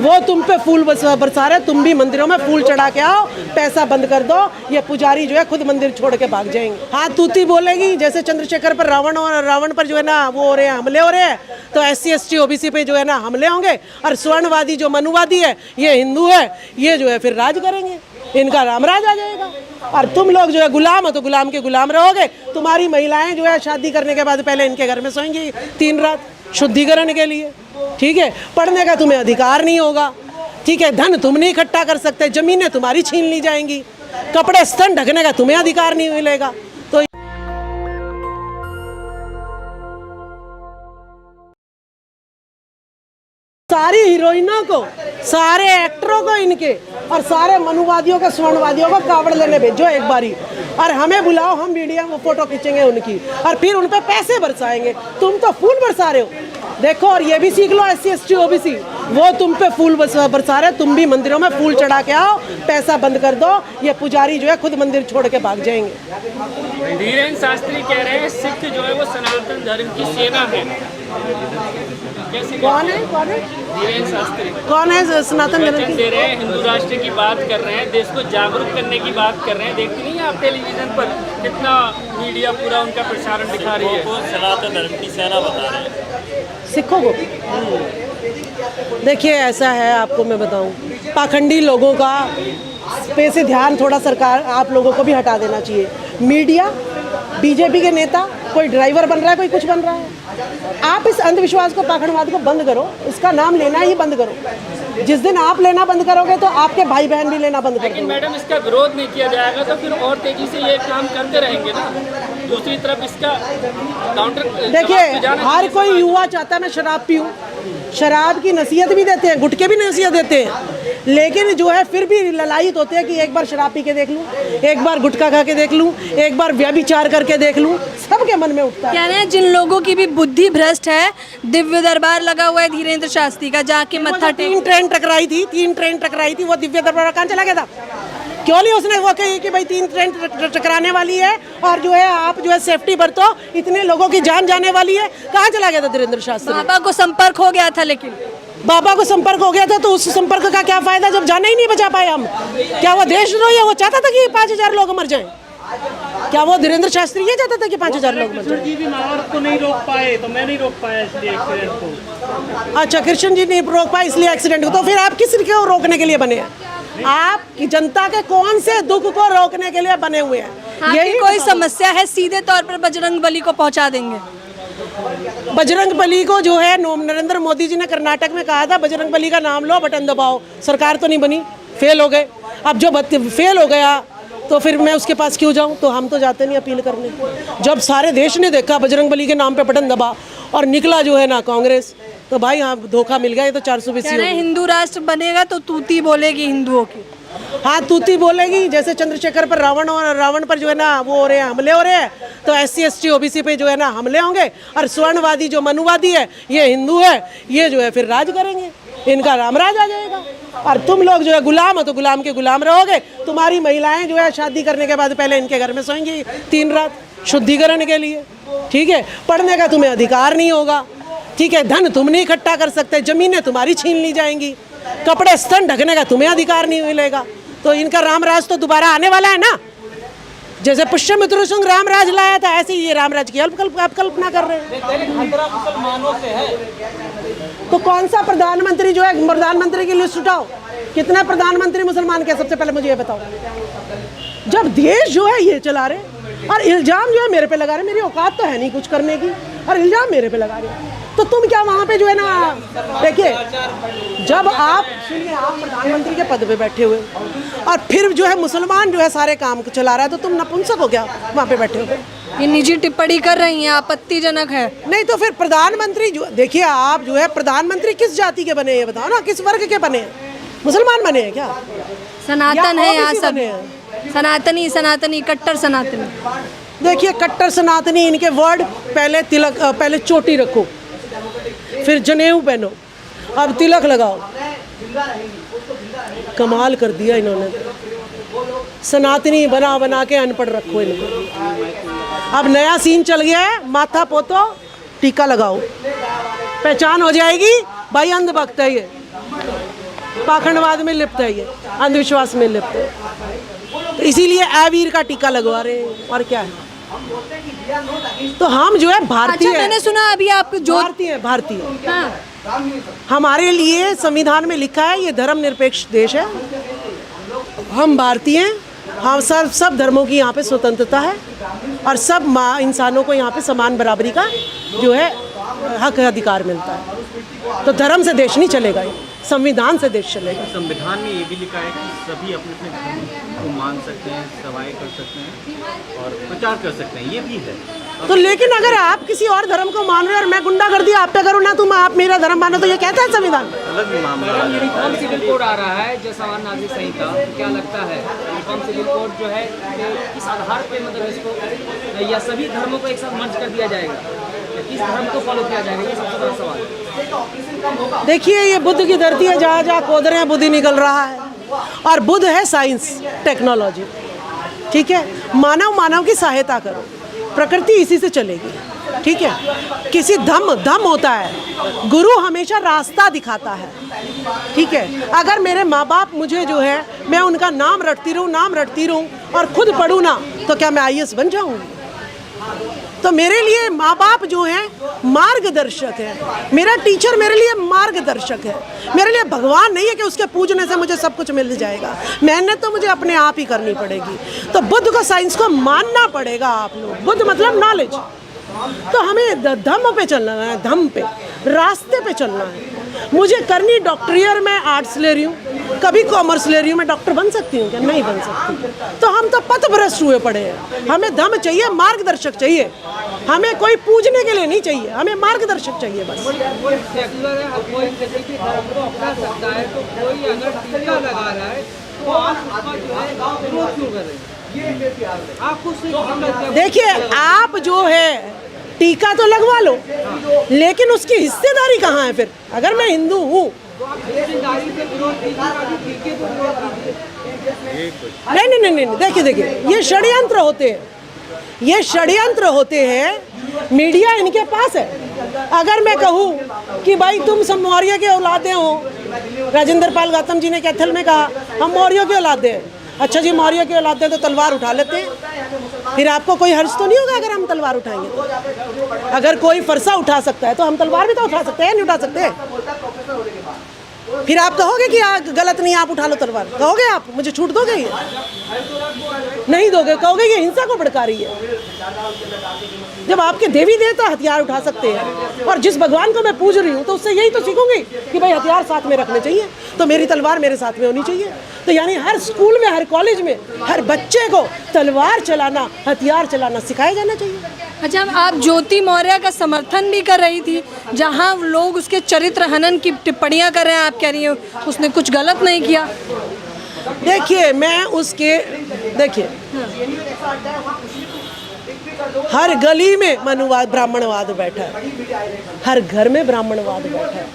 वो तुम पे फूल बरसा रहे, तुम भी मंदिरों में फूल चढ़ा के आओ, पैसा बंद कर दो, ये पुजारी जो है खुद मंदिर छोड़ के भाग जाएंगे। हाँ, तूती बोलेगी जैसे चंद्रशेखर पर रावण पर जो है ना वो हो रहे हैं, हमले हो रहे हैं, तो SC ST OBC पे जो है ना हमले होंगे, और स्वर्णवादी जो मनुवादी है, ये हिंदू है, ये जो है फिर राज करेंगे, इनका रामराज आ जाएगा। और तुम लोग जो है गुलाम हो तो गुलाम के गुलाम रहोगे। तुम्हारी महिलाएं जो है शादी करने के बाद पहले इनके घर में सोएंगी 3 रात शुद्धिकरण के लिए, ठीक है। पढ़ने का तुम्हें अधिकार नहीं होगा, ठीक है। धन तुम नहीं इकट्ठा कर सकते, जमीनें तुम्हारी छीन ली जाएंगी, कपड़े स्तन ढकने का तुम्हें अधिकार नहीं मिलेगा। तो सारी हीरोइनों को, सारे एक्टरों को इनके, और सारे मनुवादियों के स्वर्णवादियों को कावड़ लेने भेजो एक बारी, और हमें बुलाओ, हम वीडियो वो फोटो खींचेंगे उनकी, और फिर उन पे पैसे बरसाएंगे। तुम तो फूल बरसा रहे हो, देखो, और ये भी सीख लो SC ST OBC, वो तुम पे फूल बरसा रहे, तुम भी मंदिरों में फूल चढ़ा के आओ, पैसा बंद कर दो, ये पुजारी जो है खुद मंदिर छोड़ के भाग जाएंगे। धीरेन्द्र शास्त्री कह रहे हैं सिख जो है वो सनातन धर्म की सेना है। कौन है धीरेन्द्र शास्त्री कौन है सनातन धर्म दे रहे हैं, हिंदू राष्ट्र की बात कर रहे हैं, देश को जागरूक करने की बात कर रहे हैं। देखती नहीं है आप टेलीविजन पर कितना मीडिया पूरा उनका प्रसारण दिखा रही है, सनातन धर्म की सेना बता रहे हैं सिखों को। देखिए, ऐसा है, आपको मैं बताऊं, पाखंडी लोगों का पे से ध्यान थोड़ा सरकार आप लोगों को भी हटा देना चाहिए। मीडिया, BJP के नेता, कोई ड्राइवर बन रहा है, कोई कुछ बन रहा है। आप इस अंधविश्वास को, पाखंडवाद को बंद करो, इसका नाम लेना ही बंद करो। जिस दिन आप लेना बंद करोगे तो आपके भाई बहन भी लेना बंद कर देंगे। लेकिन मैडम, इसका विरोध नहीं किया जाएगा तो फिर और तेजी से ये काम करते रहेंगे ना। दूसरी तरफ इसका काउंटर, देखिए, हर कोई युवा चाहता है मैं शराब पीऊं, शराब की नसीहत भी देते हैं, गुटखे भी नसीहत देते हैं, लेकिन जो है फिर भी ललायत होते हैं कि एक बार शराब पी के देख लूं, एक बार गुटखा खा के देख लूं, एक बार व्यभिचार करके देख लूं, सबके मन में उठता है। कह रहे हैं जिन लोगों की भी बुद्धि भ्रष्ट है, दिव्य दरबार लगा हुआ है धीरेन्द्र शास्त्री का, जाके मत्था टेक। 3 ट्रेन टकराई थी, वो दिव्य दरबार कहाँ चला गया था? क्यों नहीं उसने वो कही कि भाई 3 ट्रेन टकराने वाली है और जो है आप जो है सेफ्टी बरतो, इतने लोगों की जान जाने वाली है, कहाँ चला गया था धीरेन्द्र शास्त्री? बाबा को संपर्क हो गया था, लेकिन बाबा को संपर्क हो गया था, तो उस संपर्क का क्या फायदा जब जाने ही नहीं बचा पाए हम? क्या वो देशद्रोही है? वो चाहता था कि 5000 लोग मर जाएं? क्या वो धीरेन्द्र शास्त्री ये चाहता था कि 5000 लोग मर जाएं? जी भी महाभारत को नहीं रोक पाए तो मैं नहीं रोक पाया इसलिए एक्सीडेंट को। अच्छा, कृष्ण जी नहीं रोक पाए इसलिए एक्सीडेंट को, तो फिर आप किस को रोकने के लिए बने हैं? आप की जनता के कौन से दुख को रोकने के लिए बने हुए हैं? यही कोई समस्या है सीधे तौर पर बजरंग बली को पहुंचा देंगे। बजरंग बली को जो है नरेंद्र मोदी जी ने कर्नाटक में कहा था, बजरंग बली का नाम लो, बटन दबाओ। सरकार तो नहीं बनी, फेल हो गए। अब जो फेल हो गया तो फिर मैं उसके पास क्यों जाऊं? तो हम तो जाते नहीं अपील करने। जब सारे देश ने देखा बजरंग बली के नाम पे बटन दबा और निकला जो है ना कांग्रेस, तो भाई हाँ, धोखा मिल गया। ये तो 420 हिंदू राष्ट्र बनेगा तो तूती बोलेगी हिंदुओं की। हाँ, तूती बोलेगी जैसे चंद्रशेखर पर रावण पर जो है ना वो हो रहे हैं, हमले हो रहे हैं, तो SC ST OBC पे जो है ना हमले होंगे, और स्वर्णवादी जो मनुवादी है, ये हिंदू है, ये जो है फिर राज करेंगे, इनका रामराज आ जाएगा। और तुम लोग जो है गुलाम हो तो गुलाम के गुलाम रहोगे। तुम्हारी महिलाएं जो है शादी करने के बाद पहले इनके घर में सोएंगी 3 रात शुद्धिकरण के लिए, ठीक है। पढ़ने का तुम्हें अधिकार नहीं होगा, ठीक है। धन तुम नहीं इकट्ठा कर सकते, जमीनें तुम्हारी छीन ली जाएंगी, कपड़े स्तन ढकने का तुम्हें अधिकार नहीं मिलेगा। तो इनका रामराज तो दोबारा आने वाला है ना। जैसे पुष्यमित्र सिंह रामराज लाया था, ऐसे ही ये रामराज की आप कल्पना कर रहे हैं। मुसलमानों से है तो कौन सा प्रधानमंत्री जो है, प्रधानमंत्री की लिस्ट उठाओ, कितने प्रधानमंत्री मुसलमान के? सबसे पहले मुझे ये बताओ। जब देश जो है ये चला रहे और इल्जाम जो है मेरे पे लगा रहे, मेरी औकात तो है नहीं कुछ करने की, और इल्जाम मेरे पे लगा रहे, तो तुम क्या वहाँ पे जो है ना, देखिए, जब आप प्रधानमंत्री के पद पे बैठे हुए और फिर जो है मुसलमान जो है सारे काम चला रहा है, तो तुम नपुंसक हो क्या वहाँ पे बैठे हुए? ये निजी टिप्पणी कर रही हैं, आपत्तिजनक है। नहीं तो फिर प्रधानमंत्री जो, देखिए आप जो है प्रधानमंत्री किस जाति के बने हैं बताओ ना, किस वर्ग के बने हैं? मुसलमान बने हैं क्या? सनातन है यहाँ सब, बने हैं? सनातनी कट्टर सनातनी। देखिए, कट्टर सनातनी, इनके वर्ड, पहले तिलक, पहले चोटी रखो, फिर जनेऊ पहनो, अब तिलक लगाओ। कमाल कर दिया इन्होंने। सनातनी बना बना के अनपढ़ रखो इनको। अब नया सीन चल गया है, माथा पोतो टीका लगाओ, पहचान हो जाएगी भाई अंधभक्त है ये। पाखंडवाद में लिप्त है, ये अंधविश्वास में लिप्त है। तो इसीलिए अवीर का टीका लगवा रहे हैं, और क्या है। तो हम जो है भारतीय, अच्छा मैंने सुना अभी आप जो भारतीय हाँ, हमारे लिए संविधान में लिखा है ये धर्मनिरपेक्ष देश है, हम भारतीय हैं, हम सब धर्मों की यहाँ पे स्वतंत्रता है और सब इंसानों को यहाँ पे समान बराबरी का जो है हक अधिकार मिलता है। तो धर्म से देश नहीं चलेगा, ये संविधान से देश चलेगा। संविधान में ये भी लिखा है कि सभी अपने अपने धर्म को मान सकते हैं, सेवाएं कर सकते हैं और प्रचार कर सकते हैं, ये भी है। तो लेकिन अगर आप किसी और धर्म को मान रहे हो और मैं गुंडागर्दी आप पे करूँ ना, तुम आप मेरा धर्म मानो, तो ये कहता है संविधान। अलग ही मामला है। यूनिफॉर्म सिविल कोड आ रहा है जो सामान्य नागरिक संहिता, क्या लगता है यूनिफॉर्म सिविल कोड जो है किस आधार पे मतलब इसको, या सभी धर्मों को एक साथ मर्ज कर दिया जाएगा, या किस धर्म को फॉलो किया जाएगा, ये सबसे बड़ा सवाल है। देखिए ये बुद्ध की धरती है, जहाँ जहाँ खोद रहे हैं बुद्ध ही निकल रहा है, और बुद्ध है साइंस टेक्नोलॉजी, ठीक है। मानव की सहायता करो, प्रकृति इसी से चलेगी, ठीक है। किसी धम होता है, गुरु हमेशा रास्ता दिखाता है, ठीक है। अगर मेरे माँ बाप मुझे जो है मैं उनका नाम रटती रहूँ और खुद पढ़ूँ ना, तो क्या मैं IAS बन जाऊँगी? तो मेरे लिए माँ बाप जो हैं मार्गदर्शक है, मेरा टीचर मेरे लिए मार्गदर्शक है, मेरे लिए भगवान नहीं है कि उसके पूजने से मुझे सब कुछ मिल जाएगा। मेहनत तो मुझे अपने आप ही करनी पड़ेगी। तो बुद्ध को, साइंस को मानना पड़ेगा आप लोग। बुद्ध मतलब नॉलेज। तो हमें धम्म पे चलना है, धम्म पे, रास्ते पे चलना है। मुझे करनी डॉक्टरी और मैं आर्ट्स ले रही हूँ, कभी कॉमर्स ले रही हूँ, मैं डॉक्टर बन सकती हूँ क्या? नहीं बन सकती। तो हम तो पथभ्रष्ट हुए पड़े हैं। हमें धम्म चाहिए, मार्गदर्शक चाहिए, हमें कोई पूजने के लिए नहीं चाहिए, हमें मार्गदर्शक चाहिए बस। कोई सेक्युलर है, कोई किसी भी धर्म को अपना सकता है, तो कोई अगर टीका लगा रहा है तो आप उसका जो है विरोध क्यों कर रहे हैं? आप कुछ देखिए, आप जो है टीका तो लगवा लो, लेकिन उसकी हिस्सेदारी कहाँ है फिर? अगर मैं हिंदू हूँ, नहीं, देखिए, ये षड्यंत्र होते हैं, ये षड्यंत्र होते हैं। मीडिया इनके पास है। अगर मैं कहूँ कि भाई तुम सब मौर्य के औलादे हो, राजेंद्र पाल गौतम जी ने कैथल में कहा हम मौर्यों के औलादे हैं। अच्छा जी, मौर्य के औलादे तो तलवार उठा लेते हैं, फिर आपको कोई हर्ज तो नहीं होगा अगर हम तलवार उठाएंगे तो? अगर कोई फरसा उठा सकता है तो हम तलवार भी तो उठा सकते हैं, नहीं उठा सकते? फिर आप कहोगे कि गलत नहीं, आप उठा लो तलवार, कहोगे आप? मुझे छूट दोगे? ये नहीं दोगे, कहोगे ये हिंसा को भड़का रही है। जब आपके देवी देवता हथियार उठा सकते हैं, और जिस भगवान को मैं पूज रही हूँ, तो उससे यही तो सीखूंगी कि भाई हथियार साथ में रखने चाहिए, तो मेरी तलवार मेरे साथ में होनी चाहिए। तो यानी हर स्कूल में, हर कॉलेज में, हर बच्चे को तलवार चलाना, हथियार चलाना सिखाया जाना चाहिए। अच्छा, आप ज्योति मौर्य का समर्थन भी कर रही थी, जहां लोग उसके चरित्र हनन की टिप्पणियां कर रहे हैं, आप कह रही हो उसने कुछ गलत नहीं किया। देखिए, मैं उसके, देखिए, हर गली में मनुवाद, ब्राह्मणवाद बैठा है, हर घर में ब्राह्मणवाद बैठा है,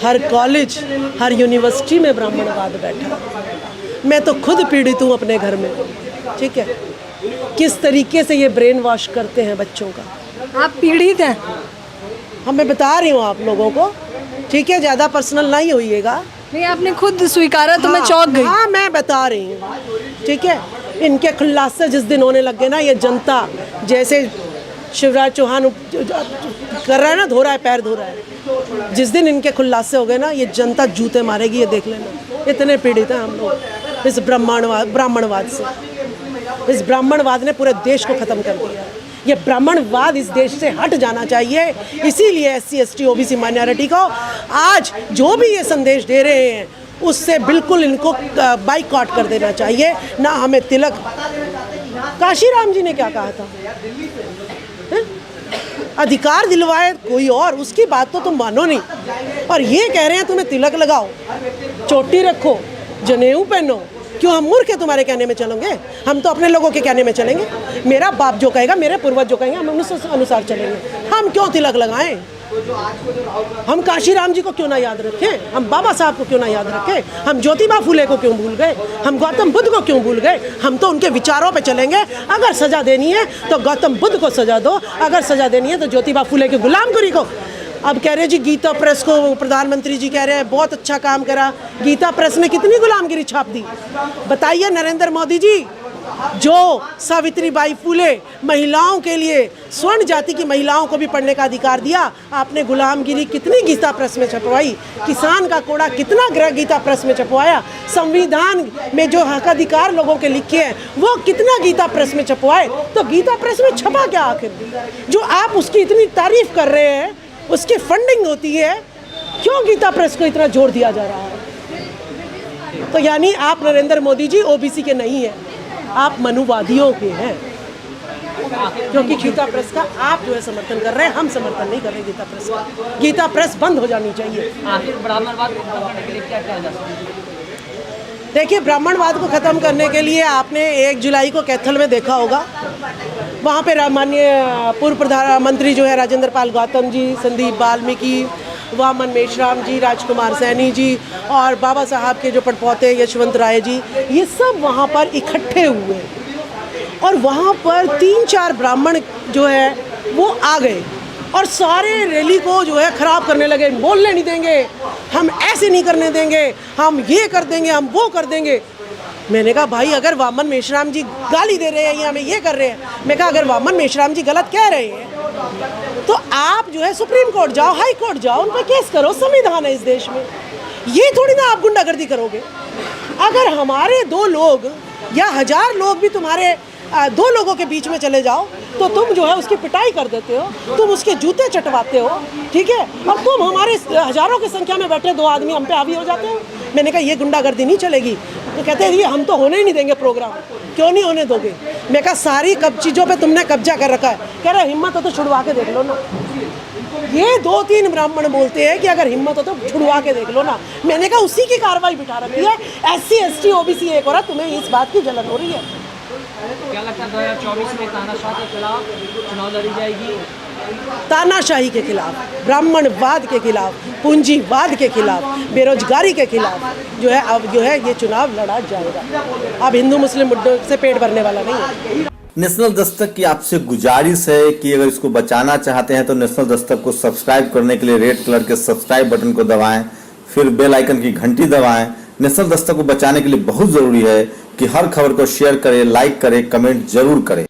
हर कॉलेज, हर यूनिवर्सिटी में ब्राह्मणवाद बैठा है। मैं तो खुद पीड़ित हूँ अपने घर में, ठीक है, किस तरीके से ये ब्रेन वॉश करते हैं बच्चों का। आप पीड़ित हैं? हाँ, मैं बता रही हूँ आप लोगों को, ठीक है, ज़्यादा पर्सनल नहीं होइएगा। नहीं, आपने खुद स्वीकारा तो मैं चौंक गई। हाँ, मैं बता रही हूँ, ठीक है। इनके खुलासे जिस दिन होने लग गए ना, ये जनता, जैसे शिवराज चौहान कर रहा है ना, धो रहा है, पैर धो रहा है, जिस दिन इनके खुलासे हो गए ना, ये जनता जूते मारेगी, ये देख लेना। इतने पीड़ित हैं हम लोग इस ब्राह्मणवाद से। इस ब्राह्मणवाद ने पूरे देश को ख़त्म कर दिया। ये ब्राह्मणवाद इस देश से हट जाना चाहिए। इसीलिए SC ST OBC माइनॉरिटी को आज जो भी ये संदेश दे रहे हैं, उससे बिल्कुल इनको बाइकआउट कर देना चाहिए। ना हमें तिलक, काशीराम जी ने क्या कहा था? अधिकार दिलवाए कोई और, उसकी बात तो तुम मानो नहीं, और ये कह रहे हैं तुम्हें तिलक लगाओ, चोटी रखो, जनेऊ पहनो। क्यों हम मूर्ख हैं तुम्हारे कहने में चलेंगे? हम तो अपने लोगों के कहने में चलेंगे। मेरा बाप जो कहेगा, मेरे पूर्वज जो कहेंगे, हम उस अनुसार चलेंगे। हम क्यों तिलक लगाएं? हम काशीराम जी को क्यों ना याद रखें? हम बाबा साहब को क्यों ना याद रखें? हम ज्योतिबा फुले को क्यों भूल गए? हम गौतम बुद्ध को क्यों भूल गए? हम तो उनके विचारों पे चलेंगे। अगर सज़ा देनी है तो गौतम बुद्ध को सज़ा दो, अगर सज़ा देनी है तो ज्योतिबा फुले की गुलामगिरी को अब कह रहे जी गीता प्रेस को प्रधानमंत्री जी कह रहे हैं बहुत अच्छा काम करा। गीता प्रेस ने कितनी गुलामगिरी छाप दी बताइए नरेंद्र मोदी जी। जो सावित्री बाई फुले महिलाओं के लिए, स्वर्ण जाति की महिलाओं को भी पढ़ने का अधिकार दिया, आपने गुलामगिरी कितनी गीता प्रेस में छपवाई। किसान का कोड़ा कितना गीता प्रेस में छपवाया। संविधान में जो हक अधिकार लोगों के लिखे हैं वो कितना गीता प्रेस में छपवाए। तो गीता प्रेस में छपा क्या आखिर? जो आप उसकी इतनी तारीफ कर रहे हैं, उसकी फंडिंग होती है, क्यों गीता प्रेस को इतना जोर दिया जा रहा है? तो यानी आप नरेंद्र मोदी जी ओबीसी के नहीं हैं, आप मनुवादियों के हैं, क्योंकि गीता प्रेस का आप जो है समर्थन कर रहे हैं, हम समर्थन नहीं कर रहे गीता प्रेस का। गीता प्रेस बंद हो जानी चाहिए। आखिर ब्राह्मणवाद को खत्म करने के लिए क्या किया जा सकता है? देखिए, ब्राह्मणवाद को ख़त्म करने के लिए आपने 1 जुलाई को कैथल में देखा होगा, वहाँ पे माननीय पूर्व प्रधानमंत्री जो है राजेंद्र पाल गौतम जी, संदीप वाल्मीकि, वामन मेश्राम जी, राजकुमार सैनी जी और बाबा साहब के जो पड़पोते यशवंत राय जी, ये सब वहाँ पर इकट्ठे हुए और वहाँ पर 3-4 ब्राह्मण जो है वो आ गए और सारे रैली को जो है ख़राब करने लगे। बोलने नहीं देंगे, हम ऐसे नहीं करने देंगे, हम ये कर देंगे, हम वो कर देंगे। मैंने कहा भाई अगर वामन मेश्राम जी गाली दे रहे हैं या हमें ये कर रहे हैं, मैं कहा अगर वामन मेश्राम जी गलत कह रहे हैं तो आप जो है सुप्रीम कोर्ट जाओ, हाई कोर्ट जाओ, उन पर केस करो, संविधान है इस देश में। ये थोड़ी ना आप गुंडागर्दी करोगे। अगर हमारे 2 लोग या 1000 लोग भी तुम्हारे 2 लोगों के बीच में चले जाओ तो तुम जो है उसकी पिटाई कर देते हो, तुम उसके जूते चटवाते हो, ठीक है, और तुम हमारे हज़ारों की संख्या में बैठे 2 आदमी हम पे हावी हो जाते हो। मैंने कहा ये गुंडागर्दी नहीं चलेगी। तो कहते हैं ये हम तो होने ही नहीं देंगे प्रोग्राम। क्यों नहीं होने दोगे? मैं कहा सारी चीज़ों पे तुमने कब्जा कर रखा है। कह रहे हिम्मत हो तो छुड़वा के देख लो ना। ये 2-3 ब्राह्मण बोलते हैं कि अगर हिम्मत हो तो छुड़वा के देख लो ना। मैंने कहा उसी की कार्रवाई बिठा रखी है। SC ST OBC एक और तुम्हें इस बात की जलन हो रही है। क्या लगता है 2024 में तानाशाह के खिलाफ चुनाव लड़ी जाएगी? तानाशाही के खिलाफ, ब्राह्मणवाद के खिलाफ, पूंजीवाद के खिलाफ, बेरोजगारी के खिलाफ जो है अब जो है ये चुनाव लड़ा जाएगा। अब हिंदू मुस्लिम मुद्दों से पेट भरने वाला नहीं है। नेशनल दस्तक की आपसे गुजारिश है कि अगर इसको बचाना चाहते हैं तो नेशनल दस्तक को सब्सक्राइब करने के लिए रेड कलर के सब्सक्राइब बटन को दबाएं, फिर बेल आइकन की घंटी दबाएं। नेशनल दस्तक को बचाने के लिए बहुत जरूरी है कि हर खबर को शेयर करें, लाइक करें, कमेंट जरूर करें।